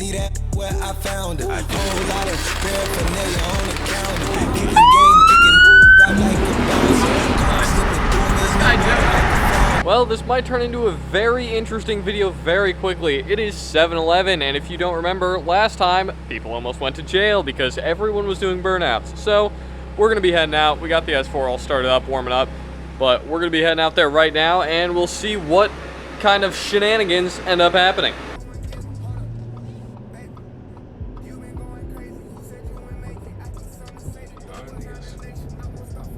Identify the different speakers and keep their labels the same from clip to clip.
Speaker 1: Leave that where I found it. Whole lot of paraphernalia on the counter. Kicking game, kicking out like a bouncer. Slipping through me, like a frown.
Speaker 2: Well, this might turn into a very interesting video very quickly. It is 7-Eleven, and if you don't remember, last time, people almost went to jail because everyone was doing burnouts. So, we're going to be heading out. We got the S4 all started up, warming up, but we're going to be heading out there right now, and we'll see what kind of shenanigans end up happening.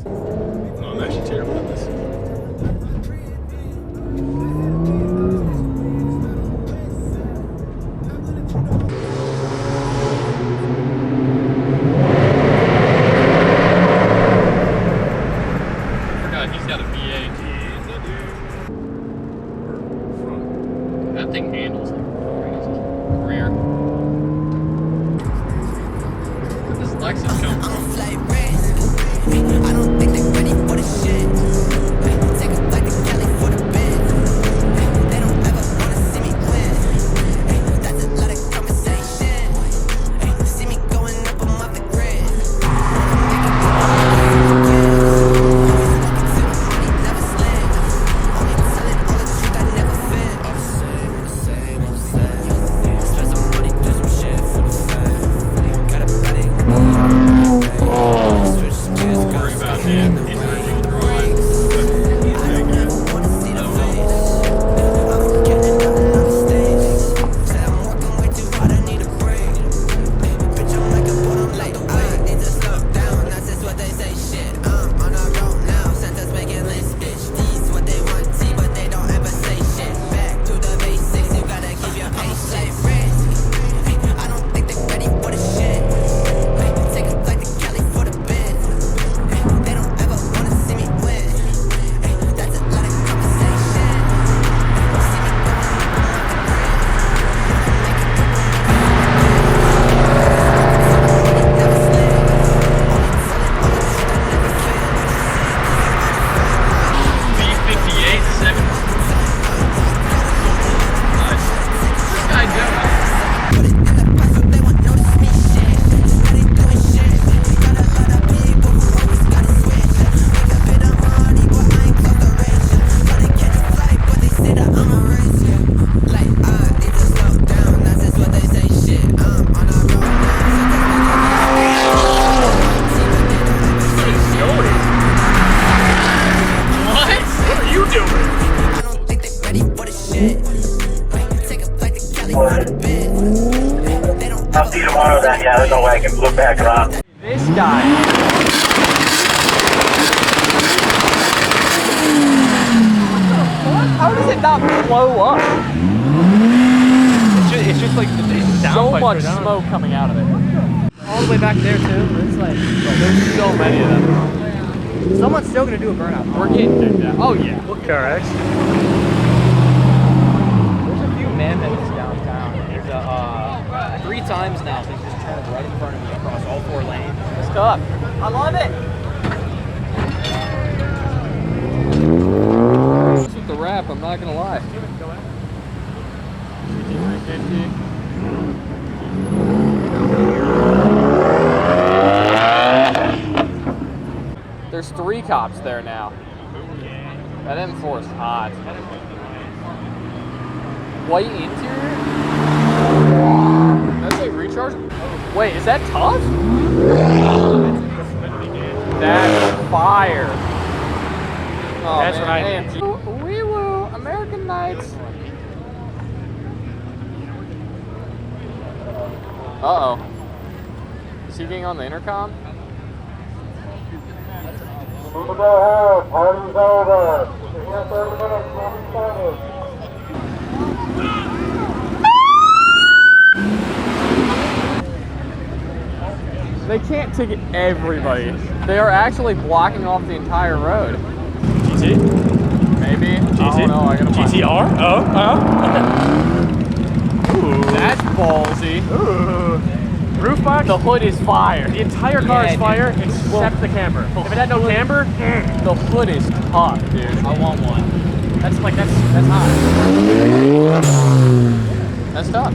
Speaker 3: I'm actually terrible at this.
Speaker 2: He's got a V8. That thing handles like crazy. Rear. Where'd this Lexus come from?
Speaker 1: I don't think they're ready for the shit. Take a flight to Cali for the bid. They don't ever wanna see me win. That's a lot of conversation. See me going up, I'm off the grid.
Speaker 4: I'll see you tomorrow then. Yeah, there's no way I can look back around.
Speaker 2: This guy. How does it not blow up?
Speaker 3: It's just like the sound
Speaker 2: So
Speaker 3: pipes
Speaker 2: much
Speaker 3: are down.
Speaker 2: smoke coming out of it.
Speaker 3: All the way back there too. It's like there's so many of them. Someone's still gonna do a burnout.
Speaker 2: We're getting kicked out. Oh yeah.
Speaker 3: Correct. There's a few mammoths downtown. There's a 3 times now they just turned right in front of me across all 4 lanes.
Speaker 2: It's tough.
Speaker 3: I love it.
Speaker 2: This is the wrap, I'm not gonna lie. There's 3 cops there now. That M4 is hot. White interior? That's like recharge? Wait, is that tough? That's fire. Oh,
Speaker 3: That's
Speaker 2: man.
Speaker 3: right.
Speaker 2: Hey, wee woo, American Nights. Uh-oh. Is he getting on the intercom?
Speaker 4: Go ahead, party's over. Here 30 minutes, we'll be started.
Speaker 2: They can't ticket everybody. They are actually blocking off the entire road.
Speaker 3: GT?
Speaker 2: Maybe.
Speaker 3: GT?
Speaker 2: I don't know. I gotta find
Speaker 3: GTR? Ooh.
Speaker 2: That's ballsy.
Speaker 3: Ooh. Roof box?
Speaker 2: The hood is fire.
Speaker 3: The entire car is
Speaker 2: Yeah,
Speaker 3: fire
Speaker 2: dude.
Speaker 3: except the camber. If it had no camber,
Speaker 2: The hood is tough, dude.
Speaker 3: I want one. That's hot.
Speaker 2: That's tough.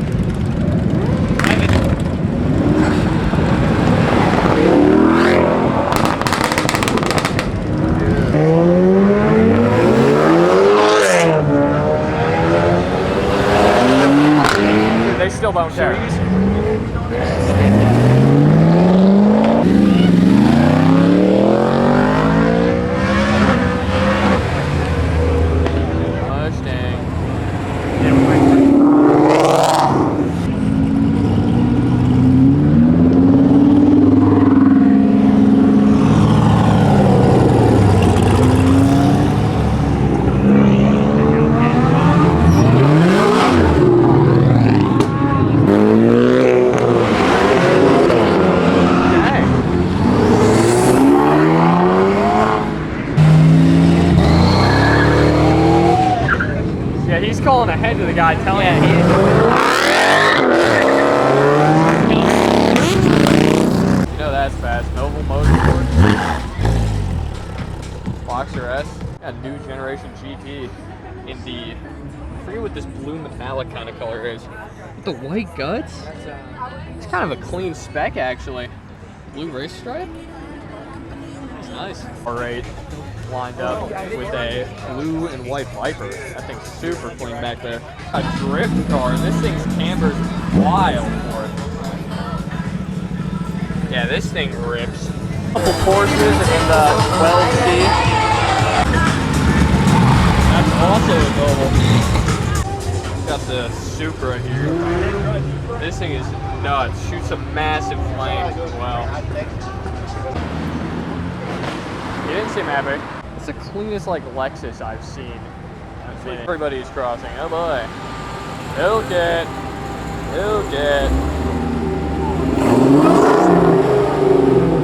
Speaker 2: they still don't care. Mustang. Yeah, he's calling ahead to the guy telling him. You know that's fast. Noble Motorsports. Boxer S. Yeah, new generation GT. Indeed. I forget what this blue metallic kind of color is. With the white guts? It's kind of a clean spec actually. Blue race stripe? It's nice. Alright. Lined up with a blue and white Viper. That thing's super clean back there. A drift car. This thing's camber's wild for it. Yeah, this thing rips. Couple Porsches and the 12C. That's also a Noble. Got the Supra here. This thing is nuts. Shoots a massive flame as well. He didn't seem happy. It's the cleanest like Lexus I've seen. Everybody's crossing. Oh boy. Milk it. Milk it.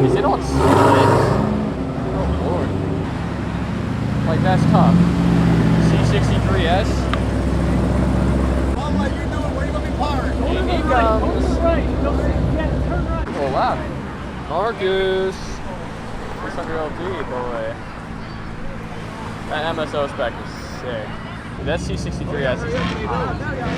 Speaker 2: Is it on split? Oh lord. Like that's tough. C63S. Here he comes. Oh wow. Marcus. 600 LT, boy. That MSO spec is sick. That C63S is hot.